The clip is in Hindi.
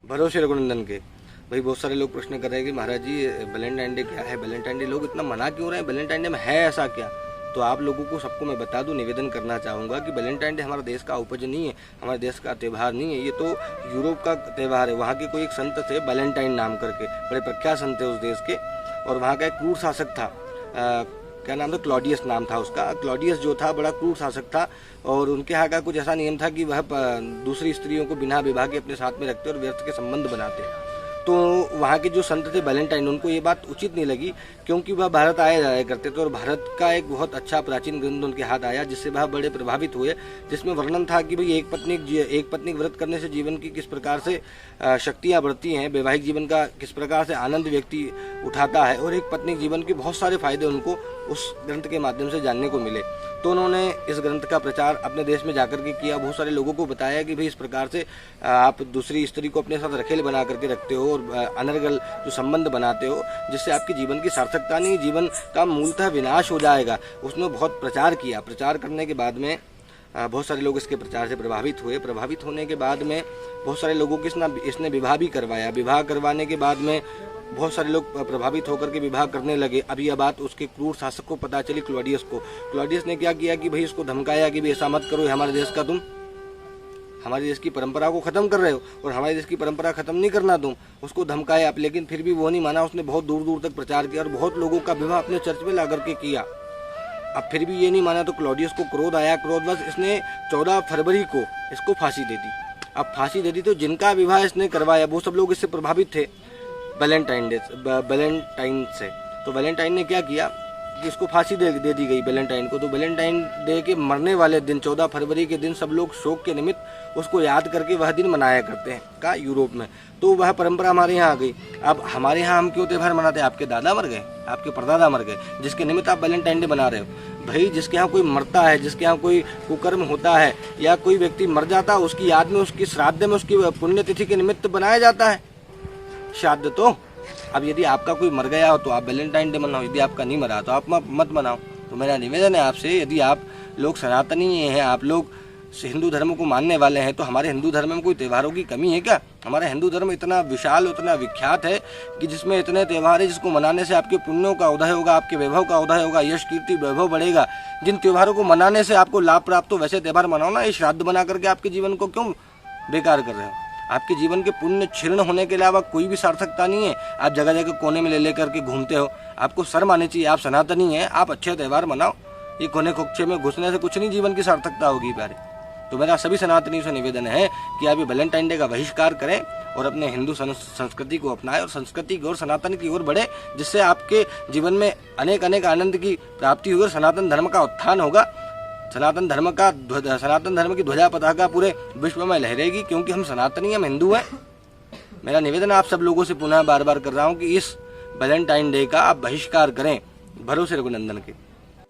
भरोसे रघुनंदन के। भाई बहुत सारे लोग प्रश्न कर रहे हैं कि महाराज जी वैलेंटाइन डे क्या है, वैलेंटाइन डे लोग इतना मना क्यों रहे हैं, वैलेंटाइन डे में है ऐसा क्या। तो आप लोगों को सबको मैं बता दूं, निवेदन करना चाहूँगा कि वैलेंटाइन डे हमारे देश का उपज नहीं है, हमारे देश का त्यौहार नहीं है, ये तो यूरोप का त्यौहार है। वहाँ के कोई एक संत थे वैलेंटाइन नाम करके, बड़े प्रख्यात संत थे उस देश के, और वहाँ का एक क्रूर शासक था, क्या नाम था, क्लॉडियस नाम था उसका। क्लॉडियस जो था बड़ा क्रूर शासक था, और उनके यहाँ का कुछ ऐसा नियम था कि वह दूसरी स्त्रियों को बिना विवाह के अपने साथ में रखते और व्यर्थ के संबंध बनाते। तो वहाँ के जो संत थे वैलेंटाइन, उनको ये बात उचित नहीं लगी, क्योंकि वह भारत आया जाया करते थे और भारत का एक बहुत अच्छा प्राचीन ग्रंथ उनके हाथ आया, जिससे वह बड़े प्रभावित हुए, जिसमें वर्णन था कि भाई एक पत्नी व्रत करने से जीवन की किस प्रकार से शक्तियाँ बढ़ती हैं, वैवाहिक जीवन का किस प्रकार से आनंद व्यक्ति उठाता है, और एक पत्नी जीवन के बहुत सारे फायदे उनको उस ग्रंथ के माध्यम से जानने को मिले। तो उन्होंने इस ग्रंथ का प्रचार अपने देश में जाकर के किया, बहुत सारे लोगों को बताया कि भाई इस प्रकार से आप दूसरी स्त्री को अपने साथ रखेल बना करके रखते हो और अनर्गल जो संबंध बनाते हो, जिससे आपके जीवन की सार्थकता नहीं, जीवन का मूलतः विनाश हो जाएगा। उसने बहुत प्रचार किया। प्रचार करने के बाद में बहुत सारे लोग इसके प्रचार से प्रभावित हुए। प्रभावित होने के बाद में बहुत सारे लोगों की इसने विवाह भी करवाया। विवाह करवाने के बाद में बहुत सारे लोग प्रभावित होकर के विवाह करने लगे। अभी यह बात उसके क्रूर शासक को पता चली, क्लॉडियस को। क्लॉडियस ने क्या किया कि भाई इसको धमकाया कि भाई ऐसा मत करो, हमारे देश का तुम हमारे देश की परंपरा को खत्म कर रहे हो, और हमारे देश की परंपरा खत्म नहीं करना तुम। उसको धमकाया आप, लेकिन फिर भी वो नहीं माना। उसने बहुत दूर दूर तक प्रचार किया और बहुत लोगों का विवाह अपने चर्च में ला करके किया। अब फिर भी ये नहीं माना तो क्लॉडियस को क्रोध आया। क्रोधवश इसने 14 फरवरी को इसको फांसी दे दी। अब फांसी दे दी तो जिनका विवाह इसने करवाया वो सब लोग इससे प्रभावित थे वैलेंटाइन से। तो वैलेंटाइन ने क्या किया कि इसको फांसी दे दी गई वैलेंटाइन को। तो वैलेंटाइन डे के मरने वाले दिन 14 फरवरी के दिन सब लोग शोक के निमित्त उसको याद करके वह दिन मनाया करते हैं का यूरोप में। तो वह परंपरा हमारे यहाँ आ गई। अब हमारे यहाँ हम क्यों त्यौहार मनाते हैं? आपके दादा मर गए, आपके परदादा मर गए, जिसके निमित्त आप वैलेंटाइन डे मना रहे हो। भाई जिसके यहाँ कोई मरता है, जिसके यहाँ कोई कुकर्म होता है या कोई व्यक्ति मर जाता है, उसकी याद में, उसकी श्राद्ध में, उसकी पुण्यतिथि के निमित्त बनाया जाता है श्राद्ध। तो अब यदि आपका कोई मर गया हो तो आप वैलेंटाइन डे मनाओ, यदि आपका नहीं मरा तो आप मत मनाओ। तो मेरा निवेदन है आपसे, यदि आप लोग सनातनी हैं, आप लोग हिंदू धर्म को मानने वाले हैं, तो हमारे हिंदू धर्म में कोई त्योहारों की कमी है क्या? हमारा हिंदू धर्म इतना विशाल, उतना विख्यात है कि जिसमें इतने त्यौहार है जिसको मनाने से आपके पुण्यों का उदय होगा, आपके वैभव का उदय होगा, यश कीर्ति वैभव बढ़ेगा। जिन त्योहारों को मनाने से आपको लाभ प्राप्त हो वैसे त्यौहार मनाओ ना। ये श्राद्ध बना करके आपके जीवन को क्यों बेकार कर रहे हो? आपके जीवन के पुण्य क्षीर्ण होने के अलावा कोई भी सार्थकता नहीं है। आप जगह जगह कोने में ले करके घूमते हो। आपको शर्म आनी चाहिए। आप सनातनी हैं, आप अच्छे त्यौहार मनाओ। ये कोने खोखे में घुसने से कुछ नहीं जीवन की सार्थकता होगी प्यारे। तो मेरा सभी सनातनियों से निवेदन है कि आप ये वैलेंटाइन डे का बहिष्कार करें और अपने हिंदू संस्कृति को अपनाएं और संस्कृति की ओर, सनातन की ओर बढ़े, जिससे आपके जीवन में अनेक अनेक आनंद की प्राप्ति होगी और सनातन धर्म का उत्थान होगा। सनातन धर्म की ध्वजा पताका पूरे विश्व में लहरेगी, क्योंकि हम सनातनी, हम हिंदू हैं। मेरा निवेदन आप सब लोगों से पुनः बार बार कर रहा हूँ कि इस वैलेंटाइन डे का आप बहिष्कार करें, भरोसे रघुनंदन के।